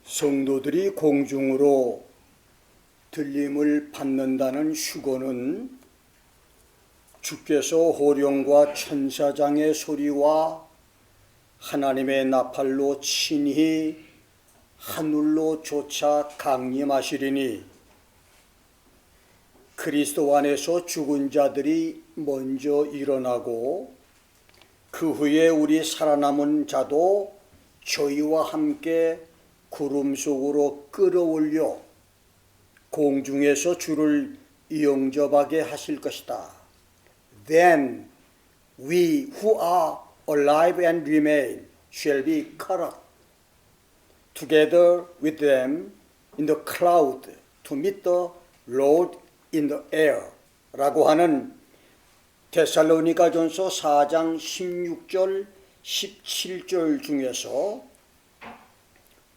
성도들이 공중으로 들림을 받는다는 휴거는 주께서 호령과 천사장의 소리와 하나님의 나팔로 친히 하늘로 쫓아 강림하시리니 그리스도 안에서 죽은 자들이 먼저 일어나고 그 후에 우리 살아남은 자도 저희와 함께 구름 속으로 끌어올려 공중에서 주를 영접하게 하실 것이다. Then we who are alive and remain shall be caught up together with them in the cloud to meet the Lord in the air 라고 하는 데살로니가전서 4장 16절 17절 중에서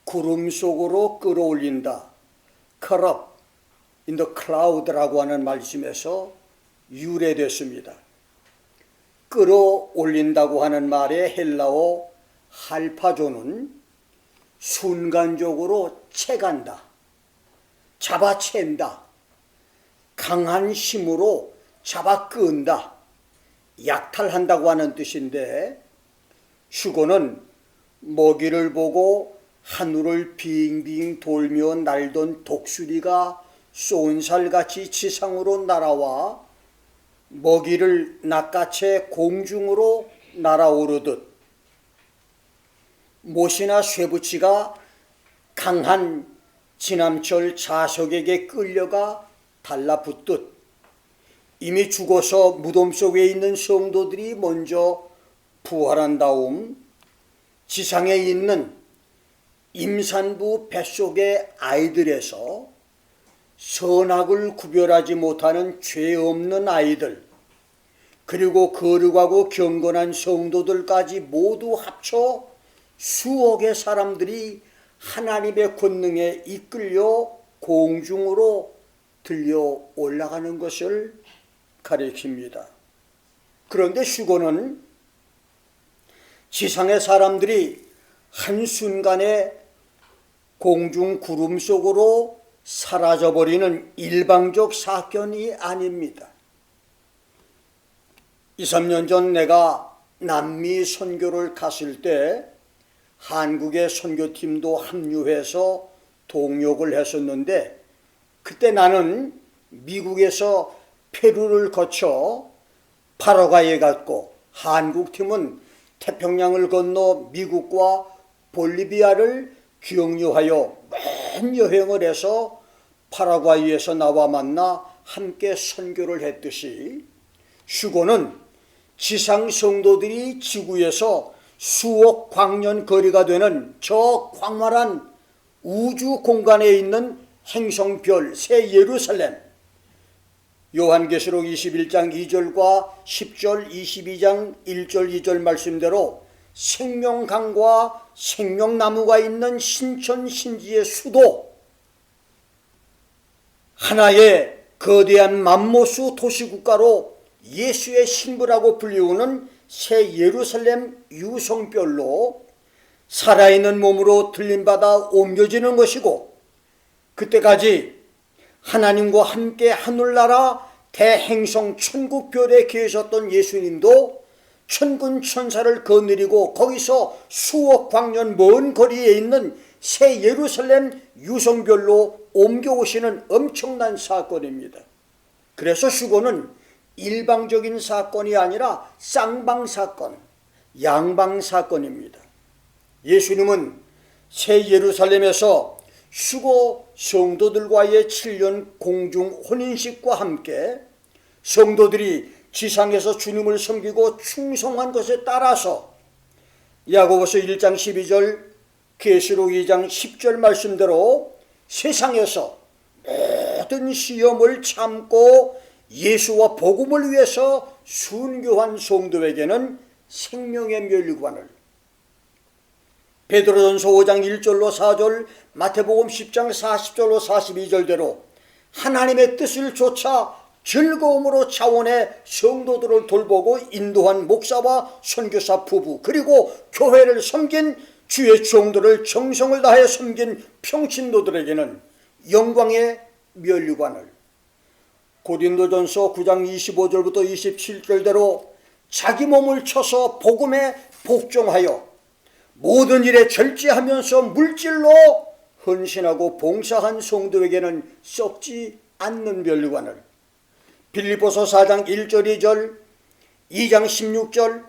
구름 속으로 끌어올린다, caught up in the cloud라고 하는 말씀에서 유래됐습니다. 끌어올린다고 하는 말의 헬라어 할파조는 순간적으로 채간다, 잡아챈다, 강한 힘으로 잡아 끈다, 약탈한다고 하는 뜻인데, 휴거는 먹이를 보고 하늘을 빙빙 돌며 날던 독수리가 쏜살같이 지상으로 날아와 먹이를 낚아채 공중으로 날아오르듯 못이나 쇠붙이가 강한 지남철 자석에게 끌려가 달라붙듯 이미 죽어서 무덤 속에 있는 성도들이 먼저 부활한 다음 지상에 있는 임산부 뱃속의 아이들에서 선악을 구별하지 못하는 죄 없는 아이들, 그리고 거룩하고 경건한 성도들까지 모두 합쳐 수억의 사람들이 하나님의 권능에 이끌려 공중으로 들려 올라가는 것을 가리킵니다. 그런데 휴거는 지상의 사람들이 한순간에 공중 구름 속으로 사라져버리는 일방적 사건이 아닙니다. 2, 3년 전 내가 남미 선교를 갔을 때 한국의 선교팀도 합류해서 동역을 했었는데, 그때 나는 미국에서 페루를 거쳐 파라과이에 갔고, 한국팀은 태평양을 건너 미국과 볼리비아를 경유하여 먼 여행을 해서 파라과이에서 나와 만나 함께 선교를 했듯이, 휴거는 지상 성도들이 지구에서 수억 광년 거리가 되는 저 광활한 우주 공간에 있는 행성별 새 예루살렘, 요한계시록 21장 2절과 10절 22장 1절 2절 말씀대로 생명강과 생명나무가 있는 신천신지의 수도, 하나의 거대한 맘모스 도시국가로 예수의 신부라고 불리우는 새 예루살렘 유성별로 살아있는 몸으로 들림받아 옮겨지는 것이고, 그때까지 하나님과 함께 하늘나라 대행성 천국별에 계셨던 예수님도 천군 천사를 거느리고 거기서 수억 광년 먼 거리에 있는 새 예루살렘 유성별로 옮겨오시는 엄청난 사건입니다. 그래서 휴거는 일방적인 사건이 아니라 쌍방사건, 양방사건입니다. 예수님은 새 예루살렘에서 휴거 성도들과의 7년 공중 혼인식과 함께 성도들이 지상에서 주님을 섬기고 충성한 것에 따라서 야고보서 1장 12절, 계시록 2장 10절 말씀대로 세상에서 모든 시험을 참고 예수와 복음을 위해서 순교한 성도에게는 생명의 멸류관을, 베드로전서 5장 1절로 4절, 마태복음 10장 40절로 42절대로 하나님의 뜻을 좇아 즐거움으로 차원의 성도들을 돌보고 인도한 목사와 선교사 부부, 그리고 교회를 섬긴 주의 종들을 정성을 다하여 섬긴 평신도들에게는 영광의 면류관을, 고린도전서 9장 25절부터 27절대로 자기 몸을 쳐서 복음에 복종하여 모든 일에 절제하면서 물질로 헌신하고 봉사한 성도에게는 썩지 않는 면류관을, 빌립보서 4장 1절 2절, 2장 16절,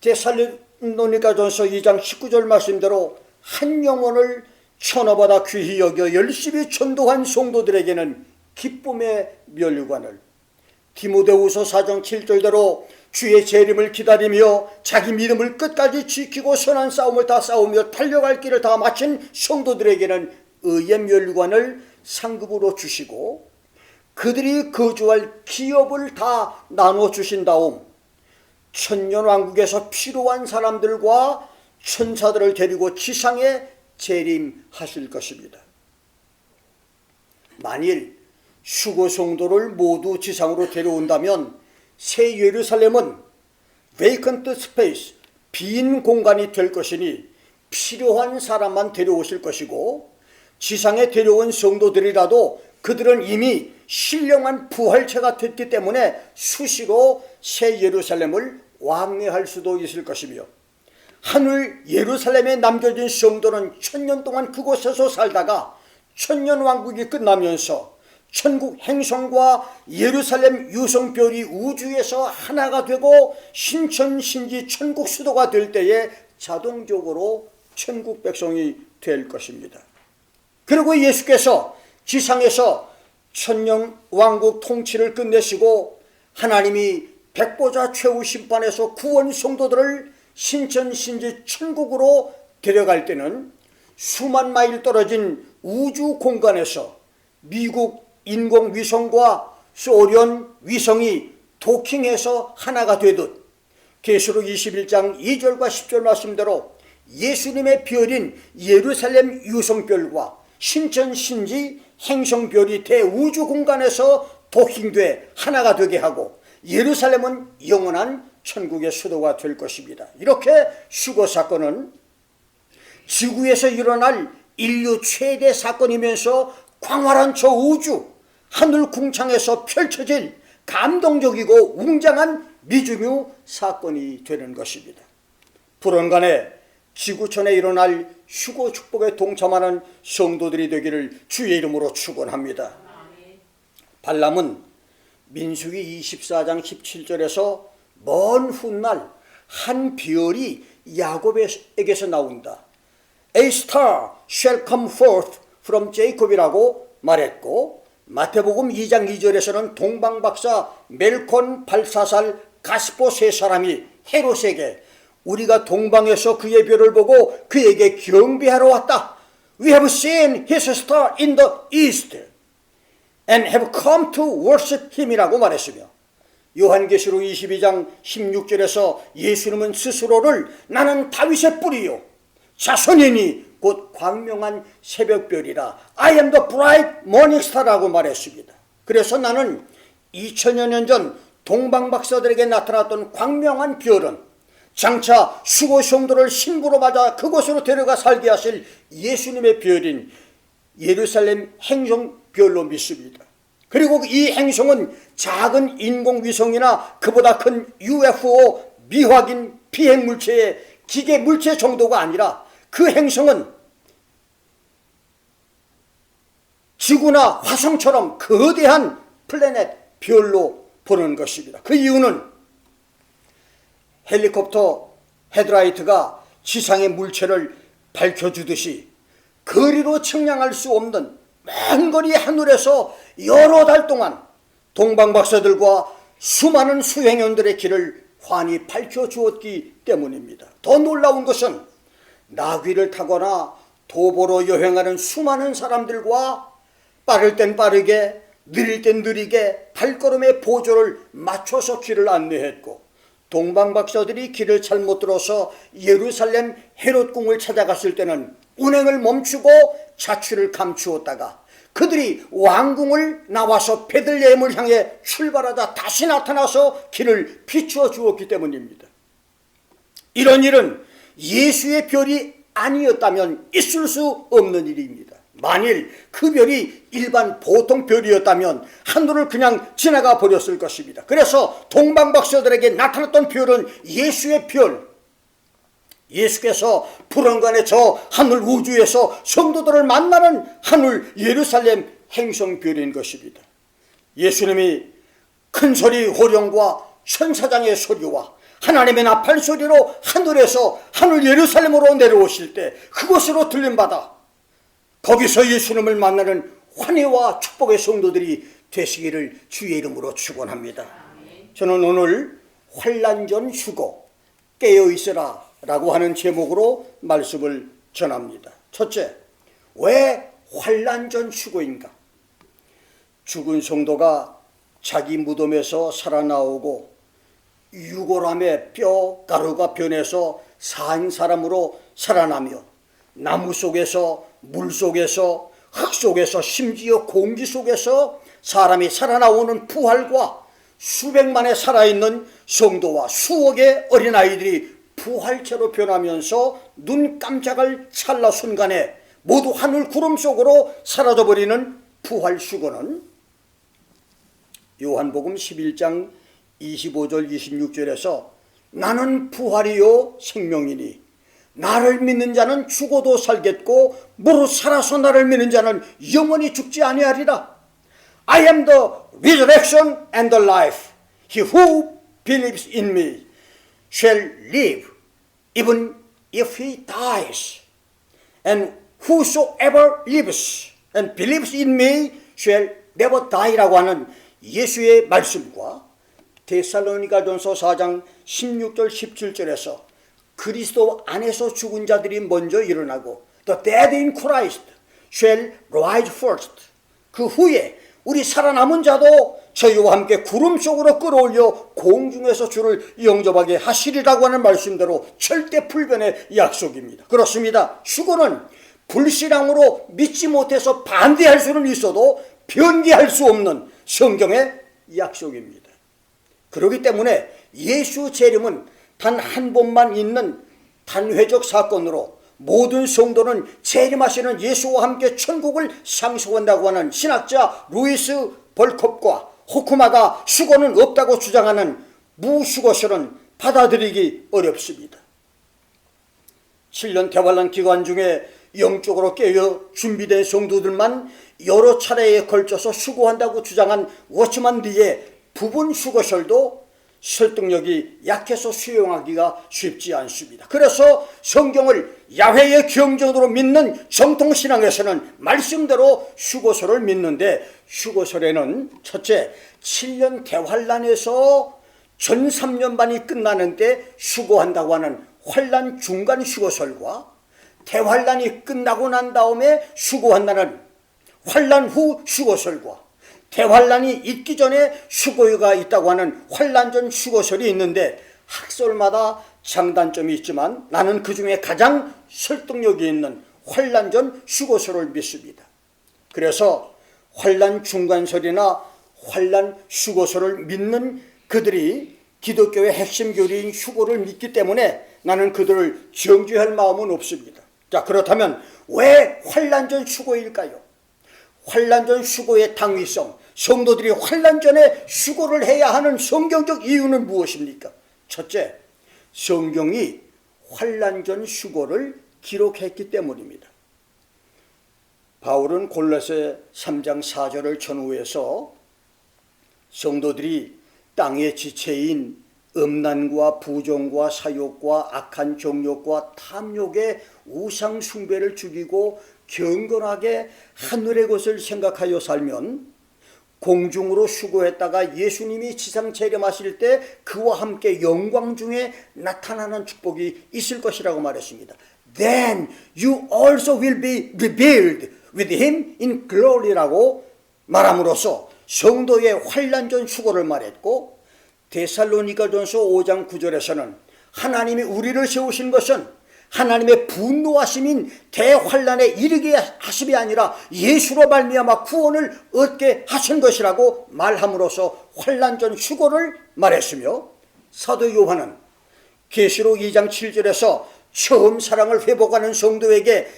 데살로니가전서 2장 19절 말씀대로 한 영혼을 천하보다 귀히 여겨 열심히 전도한 성도들에게는 기쁨의 면류관을, 디모데후서 4장 7절대로 주의 재림을 기다리며 자기 믿음을 끝까지 지키고 선한 싸움을 다 싸우며 달려갈 길을 다 마친 성도들에게는 의의 면류관을 상급으로 주시고 그들이 거주할 기업을 다 나눠주신 다음 천년왕국에서 필요한 사람들과 천사들을 데리고 지상에 재림하실 것입니다. 만일 수고 성도를 모두 지상으로 데려온다면 새 예루살렘은 vacant space, 빈 공간이 될 것이니 필요한 사람만 데려오실 것이고, 지상에 데려온 성도들이라도 그들은 이미 신령한 부활체가 됐기 때문에 수시로 새 예루살렘을 왕래할 수도 있을 것이며, 하늘 예루살렘에 남겨진 성도는 1000년 동안 그곳에서 살다가 천년왕국이 끝나면서 천국 행성과 예루살렘 유성별이 우주에서 하나가 되고 신천신지 천국 수도가 될 때에 자동적으로 천국 백성이 될 것입니다. 그리고 예수께서 지상에서 천년왕국 통치를 끝내시고 하나님이 백보자 최후 심판에서 구원 성도들을 신천신지 천국으로 데려갈 때는 수만 마일 떨어진 우주 공간에서 미국 인공위성과 소련 위성이 도킹해서 하나가 되듯 계시록 21장 2절과 10절 말씀대로 예수님의 별인 예루살렘 유성별과 신천신지 행성별이 대우주 공간에서 도킹돼 하나가 되게 하고 예루살렘은 영원한 천국의 수도가 될 것입니다. 이렇게 수고 사건은 지구에서 일어날 인류 최대 사건이면서 광활한 저 우주 하늘 궁창에서 펼쳐질 감동적이고 웅장한 미중유 사건이 되는 것입니다. 불언간에 지구촌에 일어날 휴고 축복에 동참하는 성도들이 되기를 주의 이름으로 축원합니다. 발람은 민수기 24장 17절에서 먼 훗날 한 별이 야곱에게서 나온다. A star shall come forth from Jacob이라고 말했고, 마태복음 2장 2절에서는 동방박사 멜콘 발사살 가스포 세 사람이 헤롯에게 우리가 동방에서 그의 별을 보고 그에게 경배하러 왔다. We have seen his star in the east and have come to worship him이라고 말했으며, 요한계시록 22장 16절에서 예수님은 스스로를 나는 다윗의 뿌리요 자손이니 곧 광명한 새벽별이라 I am the bright morning star라고 말했습니다. 그래서 나는 2000여 년 전 동방박사들에게 나타났던 광명한 별은 장차 수고 성도를 신부로 맞아 그곳으로 데려가 살게 하실 예수님의 별인 예루살렘 행성별로 믿습니다. 그리고 이 행성은 작은 인공위성이나 그보다 큰 UFO 미확인 비행물체의 기계물체 정도가 아니라 그 행성은 지구나 화성처럼 거대한 플래닛 별로 보는 것입니다. 그 이유는 헬리콥터 헤드라이트가 지상의 물체를 밝혀주듯이 거리로 측량할 수 없는 먼 거리 하늘에서 여러 달 동안 동방박사들과 수많은 수행원들의 길을 환히 밝혀주었기 때문입니다. 더 놀라운 것은 나귀를 타거나 도보로 여행하는 수많은 사람들과 빠를 땐 빠르게 느릴 땐 느리게 발걸음의 보조를 맞춰서 길을 안내했고, 동방박사들이 길을 잘못 들어서 예루살렘 헤롯궁을 찾아갔을 때는 운행을 멈추고 자취를 감추었다가 그들이 왕궁을 나와서 베들레헴을 향해 출발하다 다시 나타나서 길을 비추어 주었기 때문입니다. 이런 일은 예수의 별이 아니었다면 있을 수 없는 일입니다. 만일 그 별이 일반 보통 별이었다면 하늘을 그냥 지나가 버렸을 것입니다. 그래서 동방박사들에게 나타났던 별은 예수의 별, 예수께서 불안간의 저 하늘 우주에서 성도들을 만나는 하늘 예루살렘 행성별인 것입니다. 예수님이 큰 소리 호령과 천사장의 소리와 하나님의 나팔 소리로 하늘에서 하늘 예루살렘으로 내려오실 때 그곳으로 들림받아 거기서 예수님을 만나는 환희와 축복의 성도들이 되시기를 주의 이름으로 축원합니다. 저는 오늘 환난 전 휴거 깨어있으라 라고 하는 제목으로 말씀을 전합니다. 첫째, 왜 환난 전 휴거인가? 죽은 성도가 자기 무덤에서 살아나오고 유골함에 뼈 가루가 변해서 산 사람으로 살아나며 나무 속에서 물 속에서 흙 속에서 심지어 공기 속에서 사람이 살아나오는 부활과 수백만의 살아있는 성도와 수억의 어린아이들이 부활체로 변하면서 눈 깜짝할 찰나 순간에 모두 하늘 구름 속으로 사라져버리는 부활 휴거는 요한복음 11장 25절 26절에서 나는 부활이요 생명이니 나를 믿는 자는 죽어도 살겠고 무릇 살아서 나를 믿는 자는 영원히 죽지 아니하리라. I am the resurrection and the life. He who believes in me shall live even if he dies. And whosoever lives and believes in me shall never die라고 하는 예수의 말씀과 데살로니가전서 4장 16절 17절에서 그리스도 안에서 죽은 자들이 먼저 일어나고 The dead in Christ shall rise first. 그 후에 우리 살아남은 자도 저희와 함께 구름 속으로 끌어올려 공중에서 주를 영접하게 하시리라고 하는 말씀대로 절대 불변의 약속입니다. 그렇습니다. 휴거는 불신앙으로 믿지 못해서 반대할 수는 있어도 변기할 수 없는 성경의 약속입니다. 그렇기 때문에 예수 재림은 단 한 번만 있는 단회적 사건으로 모든 성도는 재림하시는 예수와 함께 천국을 상속한다고 하는 신학자 루이스 벌컵과 호쿠마가 휴거는 없다고 주장하는 무휴거설은 받아들이기 어렵습니다. 7년 대환란 기간 중에 영적으로 깨어 준비된 성도들만 여러 차례에 걸쳐서 휴거한다고 주장한 워치만 리의 부분 휴거설도 설득력이 약해서 수용하기가 쉽지 않습니다. 그래서 성경을 야훼의 경전으로 믿는 정통신앙에서는 말씀대로 휴거설을 믿는데 휴거설에는 첫째, 7년 대환란에서 전 3년 반이 끝나는데 휴거한다고 하는 환란 중간 휴거설과 대환란이 끝나고 난 다음에 휴거한다는 환란 후 휴거설과 대환란이 있기 전에 휴거가 있다고 하는 환란 전 휴거설이 있는데 학설마다 장단점이 있지만 나는 그 중에 가장 설득력이 있는 환란 전 휴거설을 믿습니다. 그래서 환란 중간설이나 환란 휴거설을 믿는 그들이 기독교의 핵심 교리인 휴거를 믿기 때문에 나는 그들을 정죄할 마음은 없습니다. 자, 그렇다면 왜 환란 전 휴거일까요? 환란 전 휴거의 당위성, 성도들이 환란 전에 휴거를 해야 하는 성경적 이유는 무엇입니까? 첫째, 성경이 환란 전 휴거를 기록했기 때문입니다. 바울은 골로새 3장 4절을 전후해서 성도들이 땅의 지체인 음란과 부정과 사욕과 악한 정욕과 탐욕의 우상 숭배를 죽이고 경건하게 하늘의 것을 생각하여 살면 공중으로 휴거했다가 예수님이 지상 재림하실 때 그와 함께 영광 중에 나타나는 축복이 있을 것이라고 말했습니다. Then you also will be revealed with him in glory라고 말함으로써 성도의 환난 전 휴거를 말했고, 데살로니가전서 5장 9절에서는 하나님이 우리를 세우신 것은 하나님의 분노하심인 대환난에 이르게 하심이 아니라 예수로 말미암아 구원을 얻게 하신 것이라고 말함으로써 환난 전 휴거를 말했으며, 사도 요한은 계시록 2장 7절에서 처음 사랑을 회복하는 성도에게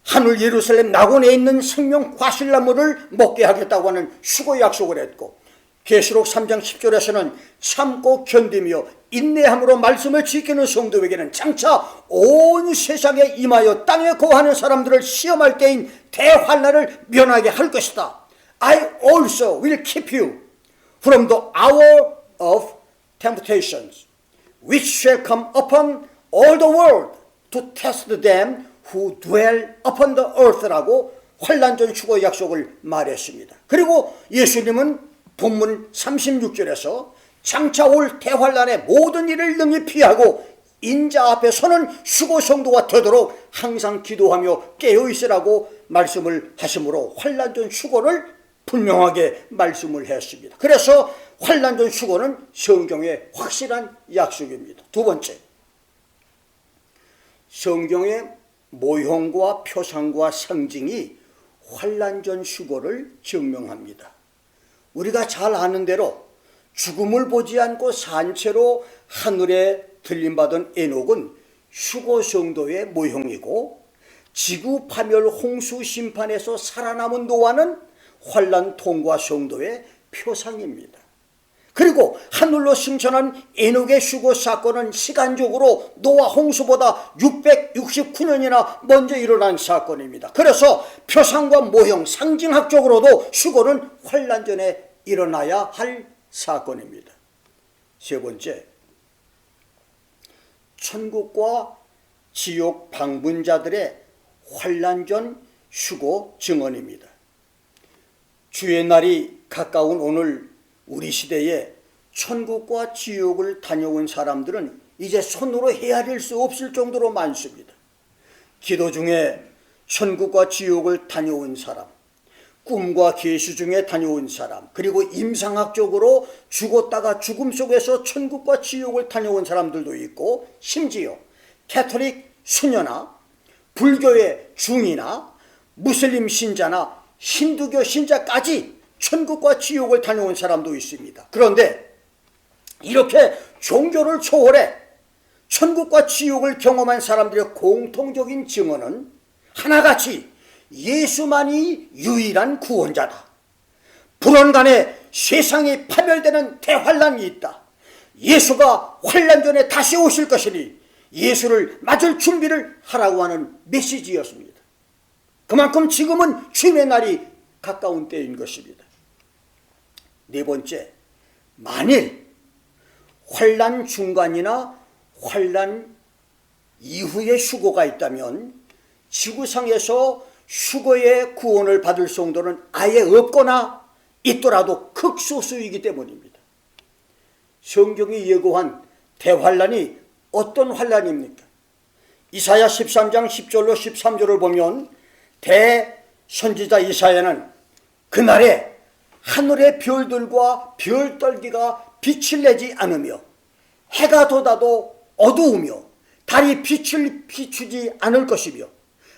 하늘 예루살렘 낙원에 있는 생명 과실나무를 먹게 하겠다고 하는 수고 약속을 했고, 계시록 3장 10절에서는 참고 견디며 인내함으로 말씀을 지키는 성도에게는 장차 온 세상에 임하여 땅에 거하는 사람들을 시험할 때인 대환난을 면하게 할 것이다. I also will keep you from the hour of temptations, which shall come upon all the world to test them who dwell upon the earth라고 환난전 휴거 약속을 말했습니다. 그리고 예수님은 본문 36절에서 장차 올 대환난의 모든 일을 능히 피하고 인자 앞에 서는 휴거 성도가 되도록 항상 기도하며 깨어있으라고 말씀을 하시므로 환난전 휴거를 분명하게 말씀을 했습니다. 그래서 환난전 휴거는 성경의 확실한 약속입니다. 두 번째, 성경의 모형과 표상과 상징이 환난전 휴거를 증명합니다. 우리가 잘 아는 대로 죽음을 보지 않고 산채로 하늘에 들림받은 에녹은 휴거 성도의 모형이고, 지구 파멸 홍수 심판에서 살아남은 노아는 환난 통과 성도의 표상입니다. 그리고 하늘로 승천한 에녹의 휴거 사건은 시간적으로 노아 홍수보다 669년이나 먼저 일어난 사건입니다. 그래서 표상과 모형, 상징학적으로도 휴거는 환난 전에 일어나야 할 사건입니다. 세 번째, 천국과 지옥 방문자들의 환난 전 휴거 증언입니다. 주의 날이 가까운 오늘 우리 시대에 천국과 지옥을 다녀온 사람들은 이제 손으로 헤아릴 수 없을 정도로 많습니다. 기도 중에 천국과 지옥을 다녀온 사람, 꿈과 계시 중에 다녀온 사람, 그리고 임상학적으로 죽었다가 죽음 속에서 천국과 지옥을 다녀온 사람들도 있고, 심지어 캐톨릭 수녀나 불교의 중이나 무슬림 신자나 힌두교 신자까지 천국과 지옥을 다녀온 사람도 있습니다. 그런데 이렇게 종교를 초월해 천국과 지옥을 경험한 사람들의 공통적인 증언은 하나같이 예수만이 유일한 구원자다. 불언간에 세상이 파멸되는 대환난이 있다. 예수가 환난 전에 다시 오실 것이니 예수를 맞을 준비를 하라고 하는 메시지였습니다. 그만큼 지금은 주님의 날이 가까운 때인 것입니다. 네 번째, 만일 환난 중간이나 환난 이후에 휴거가 있다면 지구상에서 휴거의 구원을 받을 성도는 아예 없거나 있더라도 극소수이기 때문입니다. 성경이 예고한 대환난이 어떤 환난입니까? 이사야 13장 10절로 13절을 보면 대선지자 이사야는 그날에 하늘의 별들과 별떨기가 빛을 내지 않으며 해가 돋아도 어두우며 달이 빛을 비추지 않을 것이며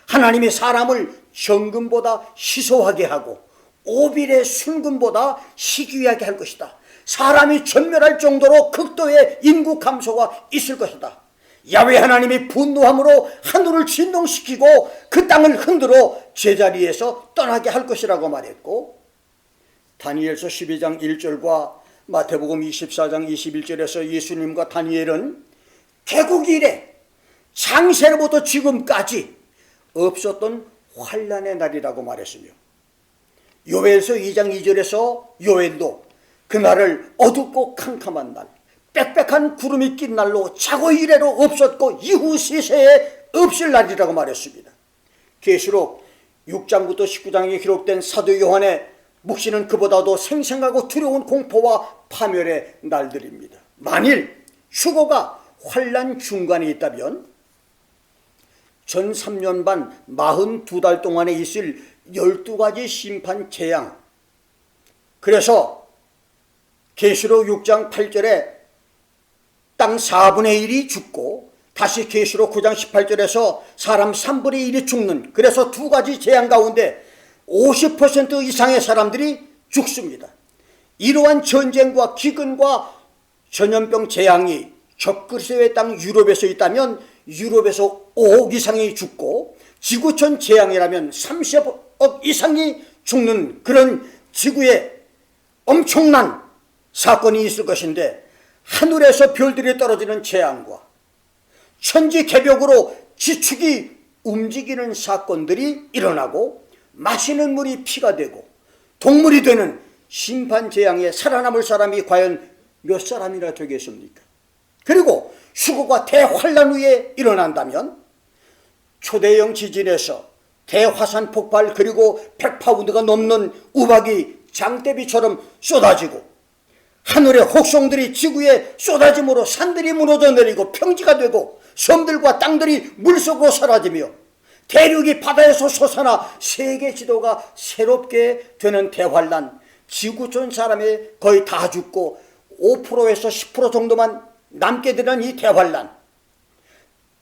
하나님이 사람을 정금보다 희소하게 하고 오빌의 순금보다 희귀하게 할 것이다. 사람이 전멸할 정도로 극도의 인구 감소가 있을 것이다. 야훼 하나님이 분노함으로 하늘을 진동시키고 그 땅을 흔들어 제자리에서 떠나게 할 것이라고 말했고, 다니엘서 12장 1절과 마태복음 24장 21절에서 예수님과 다니엘은 개국 이래 창세로부터 지금까지 없었던 환난의 날이라고 말했으며, 요엘서 2장 2절에서 요엘도 그날을 어둡고 캄캄한 날, 빽빽한 구름이 낀 날로 자고 이래로 없었고 이후 세세에 없을 날이라고 말했습니다. 계시록 6장부터 19장에 기록된 사도 요한의 묵시는 그보다도 생생하고 두려운 공포와 파멸의 날들입니다. 만일 휴거가 환난 중간에 있다면 전 3년 반 42달 동안에 있을 12가지 심판 재앙, 그래서 계시록 6장 8절에 땅 4분의 1이 죽고 다시 계시록 9장 18절에서 사람 3분의 1이 죽는, 그래서 두 가지 재앙 가운데 50% 이상의 사람들이 죽습니다. 이러한 전쟁과 기근과 전염병 재앙이 적그리스도의 땅 유럽에서 있다면 유럽에서 5억 이상이 죽고 지구촌 재앙이라면 30억 이상이 죽는 그런 지구에 엄청난 사건이 있을 것인데, 하늘에서 별들이 떨어지는 재앙과 천지개벽으로 지축이 움직이는 사건들이 일어나고 마시는 물이 피가 되고 동물이 되는 심판재앙에 살아남을 사람이 과연 몇 사람이나 되겠습니까? 그리고 휴거가 대환란 후에 일어난다면 초대형 지진에서 대화산 폭발, 그리고 100파운드가 넘는 우박이 장대비처럼 쏟아지고 하늘의 혹성들이 지구에 쏟아짐으로 산들이 무너져 내리고 평지가 되고 섬들과 땅들이 물속으로 사라지며 대륙이 바다에서 솟아나 세계 지도가 새롭게 되는 대환란, 지구촌 사람이 거의 다 죽고 5%에서 10% 정도만 남게 되는 이 대환란,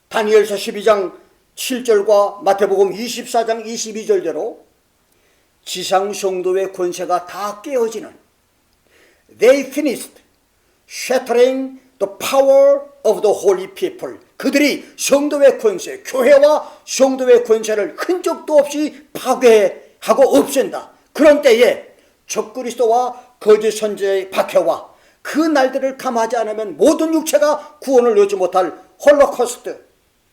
다니엘서 12장 7절과 마태복음 24장 22절대로 지상 성도의 권세가 다 깨어지는, They finished shattering the power of the holy people. 그들이 성도의 권세, 교회와 성도의 권세를 흔적도 없이 파괴하고 없앤다. 그런 때에 적그리스도와 거짓 선지자의 박해와 그 날들을 감하지 않으면 모든 육체가 구원을 얻지 못할 홀로코스트,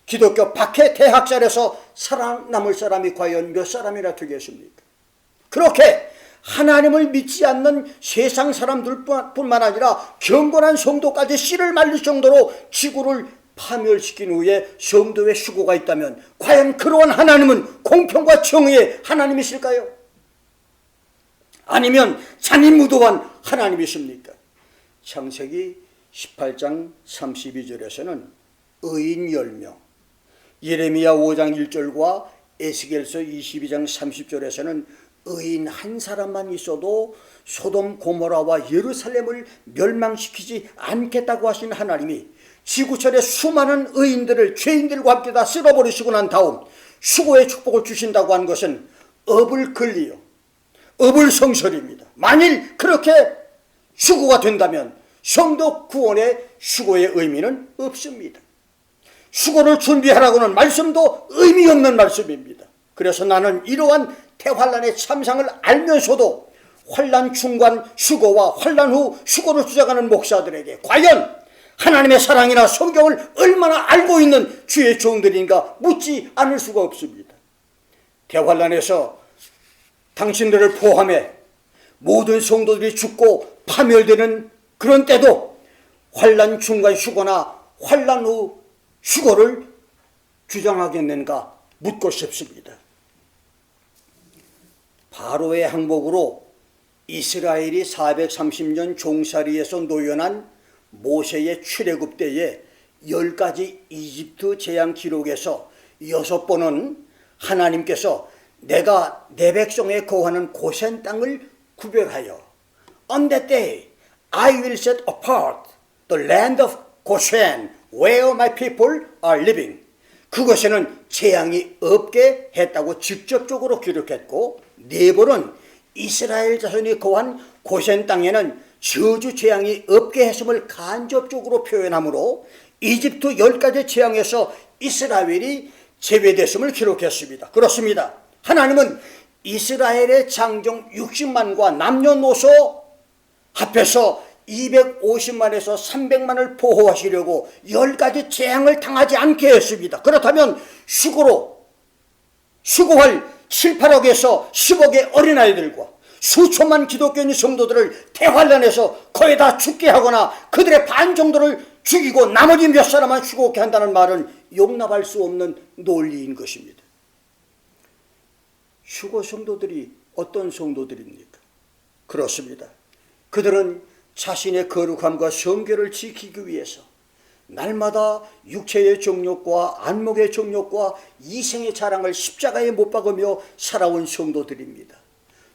기독교 박해 대학살에서 살아남을 사람이 과연 몇 사람이나 되겠습니까? 그렇게 하나님을 믿지 않는 세상 사람들뿐만 아니라 경건한 성도까지 씨를 말릴 정도로 지구를 파멸시킨 후에 성도의 휴거가 있다면 과연 그러한 하나님은 공평과 정의의 하나님이실까요? 아니면 잔인무도한 하나님이십니까? 창세기 18장 32절에서는 의인 10명, 예레미야 5장 1절과 에스겔서 22장 30절에서는 의인 한 사람만 있어도 소돔 고모라와 예루살렘을 멸망시키지 않겠다고 하신 하나님이 지구촌의 수많은 의인들을 죄인들과 함께 다 쓸어버리시고 난 다음 휴거의 축복을 주신다고 한 것은 어불근리요, 어불성설입니다. 만일 그렇게 휴거가 된다면 성도 구원의 휴거의 의미는 없습니다. 휴거를 준비하라고는 말씀도 의미 없는 말씀입니다. 그래서 나는 이러한 대환란의 참상을 알면서도 환란 중간 휴거와 환란 후 휴거를 주장하는 목사들에게 과연 하나님의 사랑이나 성경을 얼마나 알고 있는 주의 종들인가 묻지 않을 수가 없습니다. 대환란에서 당신들을 포함해 모든 성도들이 죽고 파멸되는 그런 때도 환란 중간 휴거나 환란 후 휴거를 주장하겠는가 묻고 싶습니다. 바로의 항복으로 이스라엘이 430년 종살이에서 노연한 모세의 출애굽 때에 10가지 이집트 재앙 기록에서 6번은 하나님께서 내가 내 백성에 거하는 고센 땅을 구별하여 On that day I will set apart the land of Goshen where my people are living. 그것에는 재앙이 없게 했다고 직접적으로 기록했고, 4번은 이스라엘 자손이 거한 고센 땅에는 저주 재앙이 없게 했음을 간접적으로 표현하므로 이집트 10가지 재앙에서 이스라엘이 제외됐음을 기록했습니다. 그렇습니다. 하나님은 이스라엘의 장정 60만과 남녀노소 합해서 250만에서 300만을 보호하시려고 10가지 재앙을 당하지 않게 했습니다. 그렇다면 휴거할 7, 8억에서 10억의 어린아이들과 수천만 기독교인 성도들을 대환란에서 거의 다 죽게 하거나 그들의 반 정도를 죽이고 나머지 몇 사람만 휴거케 한다는 말은 용납할 수 없는 논리인 것입니다. 휴거 성도들이 어떤 성도들입니까? 그렇습니다. 그들은 자신의 거룩함과 성결을 지키기 위해서 날마다 육체의 정욕과 안목의 정욕과 이생의 자랑을 십자가에 못 박으며 살아온 성도들입니다.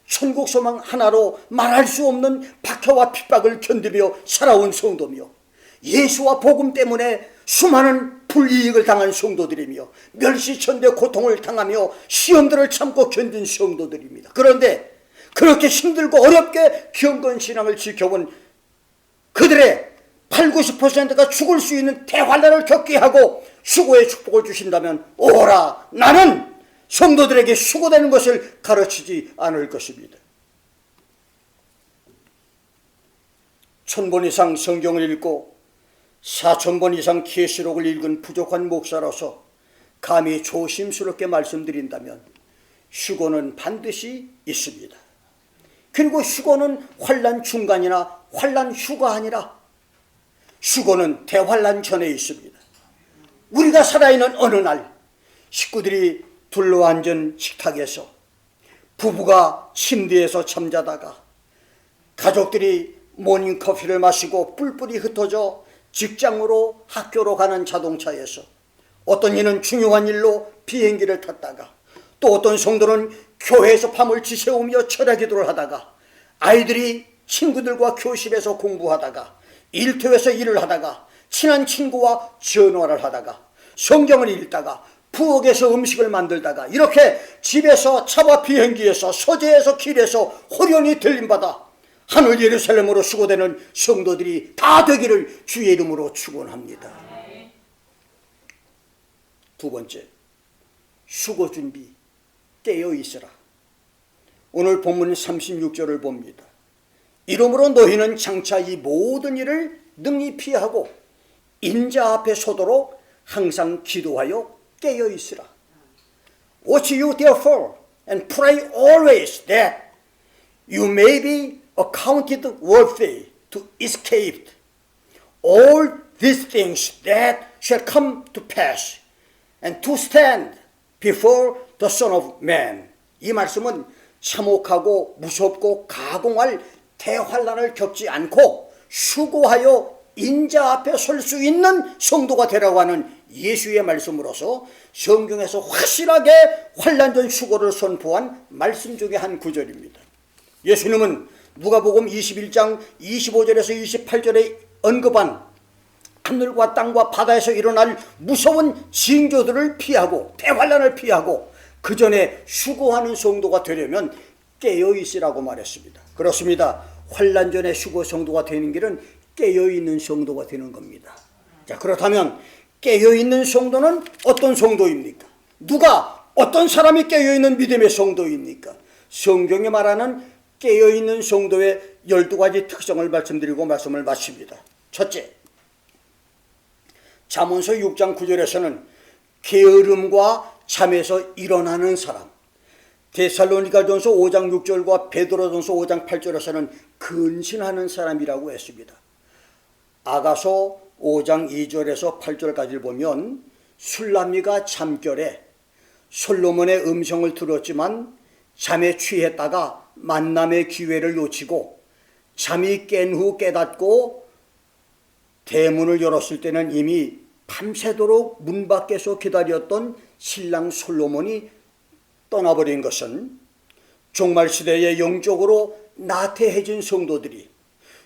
천국 소망 하나로 말할 수 없는 박해와 핍박을 견디며 살아온 성도며 예수와 복음 때문에 수많은 불이익을 당한 성도들이며 멸시천대 고통을 당하며 시험들을 참고 견딘 성도들입니다. 그런데 그렇게 힘들고 어렵게 경건신앙을 지켜본 그들의 80, 90%가 죽을 수 있는 대환란을 겪게 하고 휴거의 축복을 주신다면 오라, 나는 성도들에게 휴거되는 것을 가르치지 않을 것입니다. 1000번 이상 성경을 읽고 4000번 이상 계시록을 읽은 부족한 목사로서 감히 조심스럽게 말씀드린다면 휴거는 반드시 있습니다. 그리고 휴거는 환난 중간이나 환난 후가 아니라 휴거는 대환난 전에 있습니다. 우리가 살아있는 어느 날 식구들이 둘러앉은 식탁에서, 부부가 침대에서 잠자다가, 가족들이 모닝커피를 마시고 뿔뿔이 흩어져 직장으로 학교로 가는 자동차에서, 어떤 이는 중요한 일로 비행기를 탔다가, 또 어떤 성도는 교회에서 밤을 지새우며 철야 기도를 하다가, 아이들이 친구들과 교실에서 공부하다가, 일터에서 일을 하다가, 친한 친구와 전화를 하다가, 성경을 읽다가, 부엌에서 음식을 만들다가, 이렇게 집에서 차와 비행기에서 서재에서 길에서 호련히 들림받아 하늘 예루살렘으로 수고되는 성도들이 다 되기를 주의 이름으로 축원합니다. 두 번째, 휴거 준비, 깨어 있으라. 오늘 본문 36절을 봅니다. 이러므로 너희는 장차 이 모든 일을 능히 피하고 인자 앞에 서도록 항상 기도하여 깨어 있으라. Watch you therefore and pray always that you may be accounted worthy to escape all these things that shall come to pass and to stand before the Son of Man. 이 말씀은 참혹하고 무섭고 가공할 대환난을 겪지 않고 휴거하여 인자 앞에 설 수 있는 성도가 되라고 하는 예수의 말씀으로서 성경에서 확실하게 환난 전 휴거를 선포한 말씀 중에 한 구절입니다. 예수님은 누가복음 21장 25절에서 28절에 언급한 하늘과 땅과 바다에서 일어날 무서운 징조들을 피하고 대환난을 피하고 그 전에 휴거하는 성도가 되려면 깨어있으라고 말했습니다. 그렇습니다. 환난 전에 휴거 성도가 되는 길은 깨어있는 성도가 되는 겁니다. 자, 그렇다면 깨어있는 성도는 어떤 성도입니까? 누가, 어떤 사람이 깨어있는 믿음의 성도입니까? 성경이 말하는 깨어있는 성도의 12가지 특성을 말씀드리고 말씀을 마칩니다. 첫째, 잠언서 6장 9절에서는 게으름과 잠에서 일어나는 사람, 데살로니가전서 5장 6절과 베드로전서 5장 8절에서는 근신하는 사람이라고 했습니다. 아가서 5장 2절에서 8절까지 보면 술람미가 잠결에 솔로몬의 음성을 들었지만 잠에 취했다가 만남의 기회를 놓치고 잠이 깬 후 깨닫고 대문을 열었을 때는 이미 밤새도록 문 밖에서 기다렸던 신랑 솔로몬이 떠나버린 것은 종말 시대에 영적으로 나태해진 성도들이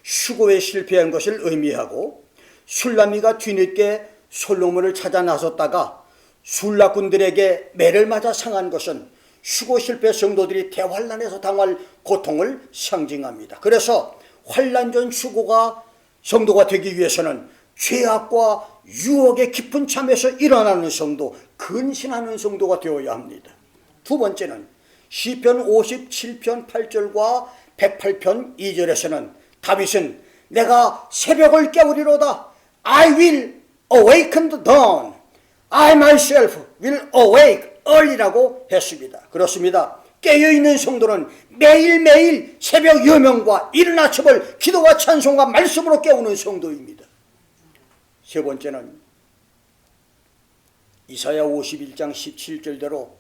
휴거에 실패한 것을 의미하고, 술람미가 뒤늦게 솔로몬을 찾아 나섰다가 술락군들에게 매를 맞아 상한 것은 휴거 실패 성도들이 대환난에서 당할 고통을 상징합니다. 그래서 환난 전 휴거가 성도가 되기 위해서는 죄악과 유혹의 깊은 잠에서 일어나는 성도, 근신하는 성도가 되어야 합니다. 두 번째는 시편 57편 8절과 108편 2절에서는 다윗은 내가 새벽을 깨우리로다. I will awaken the dawn. I myself will awake early라고 했습니다. 그렇습니다. 깨어있는 성도는 매일매일 새벽 여명과 이른 아침을 기도와 찬송과 말씀으로 깨우는 성도입니다. 세 번째는 이사야 51장 17절대로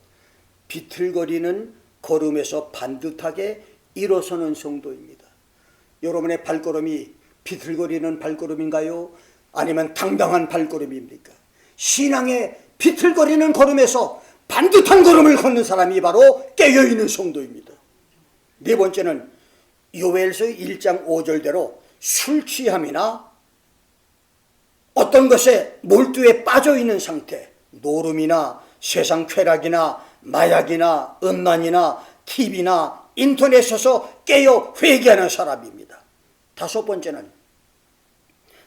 비틀거리는 걸음에서 반듯하게 일어서는 성도입니다. 여러분의 발걸음이 비틀거리는 발걸음인가요? 아니면 당당한 발걸음입니까? 신앙의 비틀거리는 걸음에서 반듯한 걸음을 걷는 사람이 바로 깨어있는 성도입니다. 네 번째는 요엘서 1장 5절대로 술 취함이나 어떤 것에 몰두에 빠져있는 상태, 노름이나 세상 쾌락이나 마약이나 음란이나 TV나 인터넷에서 깨어 회개하는 사람입니다. 다섯 번째는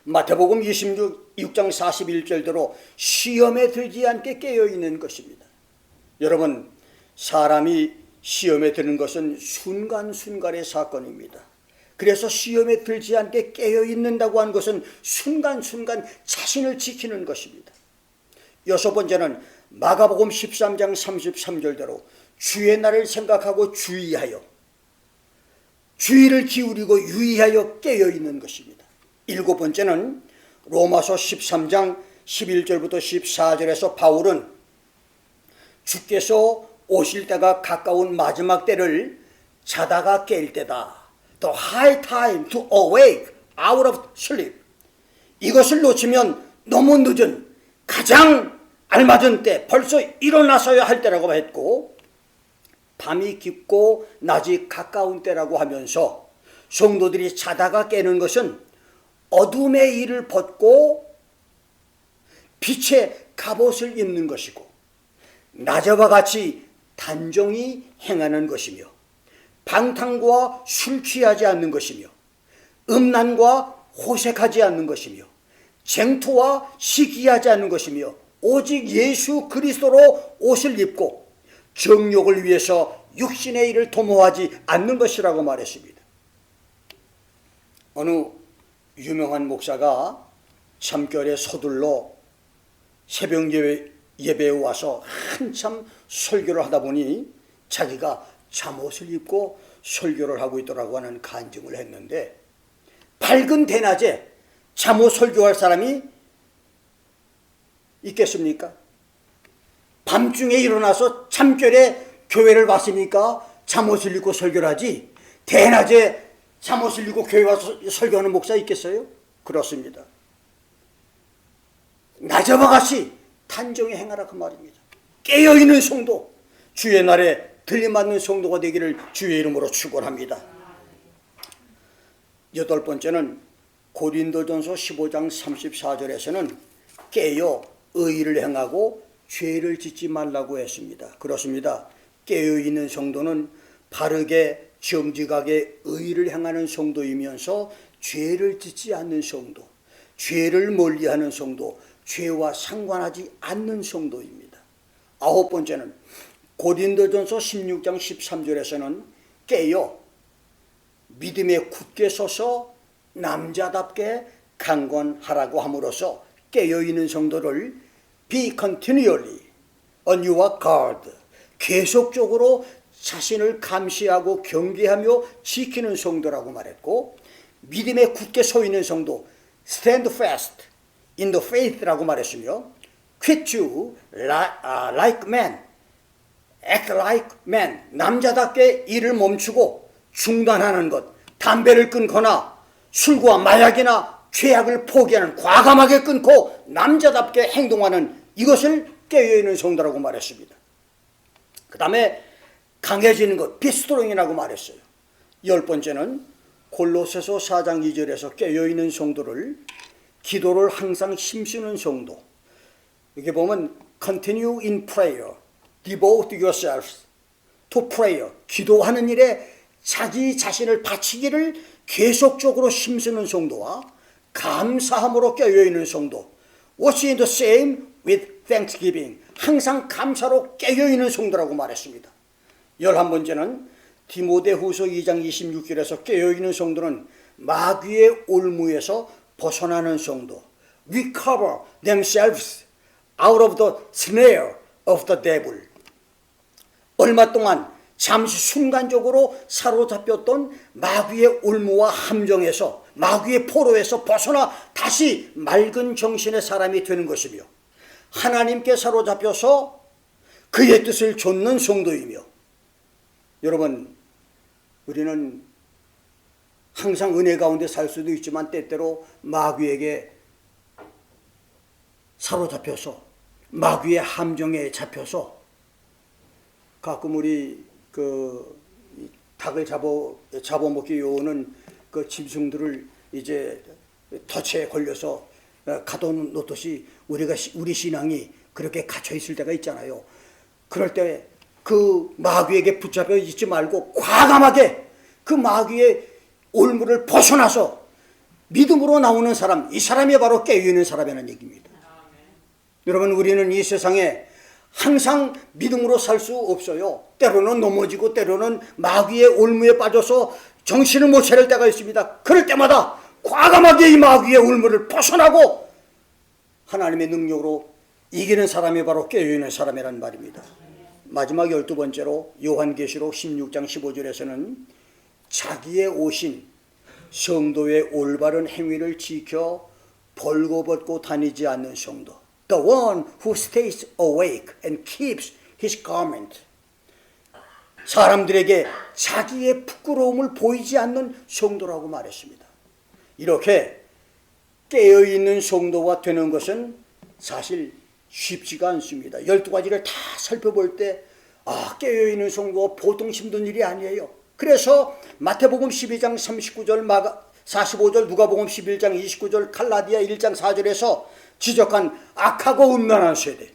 마태복음 26장 41절대로 시험에 들지 않게 깨어있는 것입니다. 여러분, 사람이 시험에 드는 것은 순간순간의 사건입니다. 그래서 시험에 들지 않게 깨어있는다고 하는 것은 순간순간 자신을 지키는 것입니다. 여섯 번째는 마가복음 13장 33절대로 주의 날을 생각하고 주의하여, 주의를 기울이고 유의하여 깨어있는 것입니다. 일곱 번째는 로마서 13장 11절부터 14절에서 바울은 주께서 오실 때가 가까운 마지막 때를 자다가 깰 때다. The high time to awake out of sleep. 이것을 놓치면 너무 늦은, 가장 알맞은 때, 벌써 일어나서야 할 때라고 했고, 밤이 깊고 낮이 가까운 때라고 하면서 성도들이 자다가 깨는 것은 어둠의 일을 벗고 빛의 갑옷을 입는 것이고, 낮에와 같이 단정히 행하는 것이며, 방탕과 술 취하지 않는 것이며, 음란과 호색하지 않는 것이며, 쟁토와 시기하지 않는 것이며, 오직 예수 그리스도로 옷을 입고 정욕을 위해서 육신의 일을 도모하지 않는 것이라고 말했습니다. 어느 유명한 목사가 잠결에 서둘러 새벽 예배에 와서 한참 설교를 하다 보니 자기가 잠옷을 입고 설교를 하고 있더라고 하는 간증을 했는데, 밝은 대낮에 잠옷 설교할 사람이 있겠습니까? 밤중에 일어나서 잠결에 교회를 왔으니까 잠옷을 입고 설교를 하지, 대낮에 잠옷을 입고 교회 와서 설교하는 목사 있겠어요? 그렇습니다. 낮에와 같이 단정히 행하라 그 말입니다. 깨어있는 성도, 주의 날에 들림받는 성도가 되기를 주의 이름으로 축원합니다. 여덟 번째는 고린도전서 15장 34절에서는 깨어 의를 행하고 죄를 짓지 말라고 했습니다. 그렇습니다. 깨어있는 성도는 바르게 정직하게 의를 행하는 성도이면서 죄를 짓지 않는 성도, 죄를 멀리하는 성도, 죄와 상관하지 않는 성도입니다. 아홉 번째는 고린도전서 16장 13절에서는 깨어 믿음에 굳게 서서 남자답게 강건하라고 함으로써 깨어있는 성도를 be continually on your guard, 계속적으로 자신을 감시하고 경계하며 지키는 성도라고 말했고, 믿음에 굳게 서 있는 성도 stand fast in the faith라고 말했으며, quit to like man, act like man, 남자답게 일을 멈추고 중단하는 것, 담배를 끊거나 술과 마약이나 죄악을 포기하는, 과감하게 끊고 남자답게 행동하는, 이것을 깨어있는 성도라고 말했습니다. 그 다음에 강해지는 것, be strong이라고 말했어요. 열 번째는 골로새서 4장 2절에서 깨어있는 성도를 기도를 항상 힘쓰는 성도, 여기 보면 continue in prayer, devote yourselves to prayer, 기도하는 일에 자기 자신을 바치기를 계속적으로 힘쓰는 성도와 감사함으로 깨어있는 성도, watching the same with thanksgiving, 항상 감사로 깨어있는 성도라고 말했습니다. 11번째는 디모데후서 2장 26절에서 깨어있는 성도는 마귀의 올무에서 벗어나는 성도, recover themselves out of the snare of the devil, 얼마 동안 잠시 순간적으로 사로잡혔던 마귀의 올무와 함정에서, 마귀의 포로에서 벗어나 다시 맑은 정신의 사람이 되는 것이며, 하나님께 사로잡혀서 그의 뜻을 좇는 성도이며, 여러분, 우리는 항상 은혜 가운데 살 수도 있지만 때때로 마귀에게 사로잡혀서, 마귀의 함정에 잡혀서, 가끔 우리 닭을 잡아먹기 요오는 그 짐승들을 이제 덫에 걸려서 가둬놓듯이 우리 신앙이 그렇게 갇혀 있을 때가 있잖아요. 그럴 때 그 마귀에게 붙잡혀 있지 말고 과감하게 그 마귀의 올무를 벗어나서 믿음으로 나오는 사람, 이 사람이 바로 깨어있는 사람이라는 얘기입니다. 여러분, 우리는 이 세상에 항상 믿음으로 살 수 없어요. 때로는 넘어지고 때로는 마귀의 올무에 빠져서 정신을 못 차릴 때가 있습니다. 그럴 때마다 과감하게 이 마귀의 올무를 벗어나고 하나님의 능력으로 이기는 사람이 바로 깨어있는 사람이란 말입니다. 마지막 12번째로 요한계시록 16장 15절에서는 자기의 오신 성도의 올바른 행위를 지켜 벌거벗고 다니지 않는 성도, the one who stays awake and keeps his garment, 사람들에게 자기의 부끄러움을 보이지 않는 성도라고 말했습니다. 이렇게 깨어있는 성도가 되는 것은 사실 쉽지가 않습니다. 12가지를 다 살펴볼 때 깨어있는 성도가 보통 힘든 일이 아니에요. 그래서 마태복음 12장 39절, 45절, 누가복음 11장 29절, 갈라디아 1장 4절에서 지적한 악하고 음란한 세대,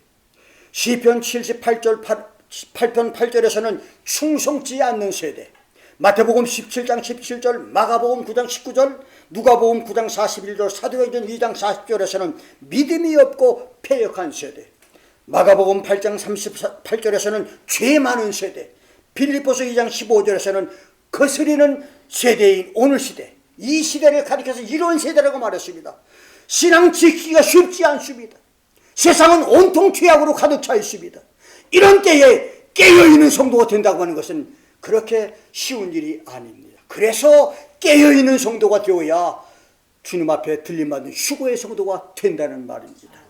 시편 78편 8절에서는 충성치 않는 세대, 마태복음 17장 17절, 마가복음 9장 19절, 누가복음 9장 41절, 사도행전 2장 40절에서는 믿음이 없고 패역한 세대, 마가복음 8장 38절에서는 죄 많은 세대, 빌립보서 2장 15절에서는 거스리는 세대인 오늘 시대, 이 시대를 가리켜서 이런 세대라고 말했습니다. 신앙 지키기가 쉽지 않습니다. 세상은 온통 죄악으로 가득 차 있습니다. 이런 때에 깨어있는 성도가 된다고 하는 것은 그렇게 쉬운 일이 아닙니다. 그래서 깨어있는 성도가 되어야 주님 앞에 들림받는 휴거의 성도가 된다는 말입니다.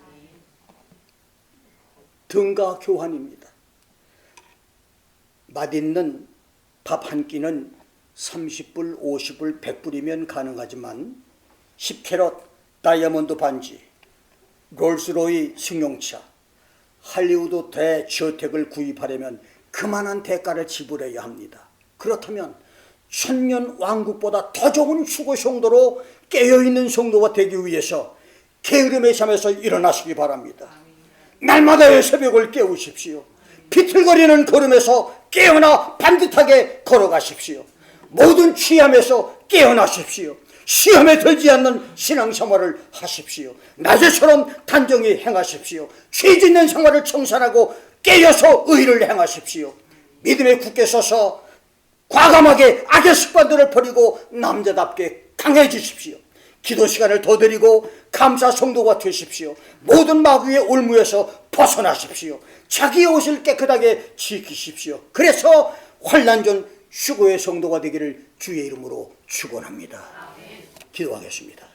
등가 교환입니다. 맛있는 밥 한 끼는 30불, 50불, 100불이면 가능하지만 10캐럿 다이아몬드 반지, 롤스로이 승용차, 할리우드 대저택을 구입하려면 그만한 대가를 지불해야 합니다. 그렇다면 천년 왕국보다 더 좋은 휴거 성도로 깨어있는 성도가 되기 위해서 게으름의 잠에서 일어나시기 바랍니다. 날마다의 새벽을 깨우십시오. 비틀거리는 걸음에서 깨어나 반듯하게 걸어가십시오. 모든 취함에서 깨어나십시오. 시험에 들지 않는 신앙생활을 하십시오. 낮에처럼 단정히 행하십시오. 죄 짓는 생활을 청산하고 깨어서 의를 행하십시오. 믿음에 굳게 서서 과감하게 악의 습관들을 버리고 남자답게 강해지십시오. 기도 시간을 더 드리고 감사 성도가 되십시오. 모든 마귀의 올무에서 벗어나십시오. 자기의 옷을 깨끗하게 지키십시오. 그래서 환난전 휴거의 성도가 되기를 주의 이름으로 축원합니다. 기도하겠습니다.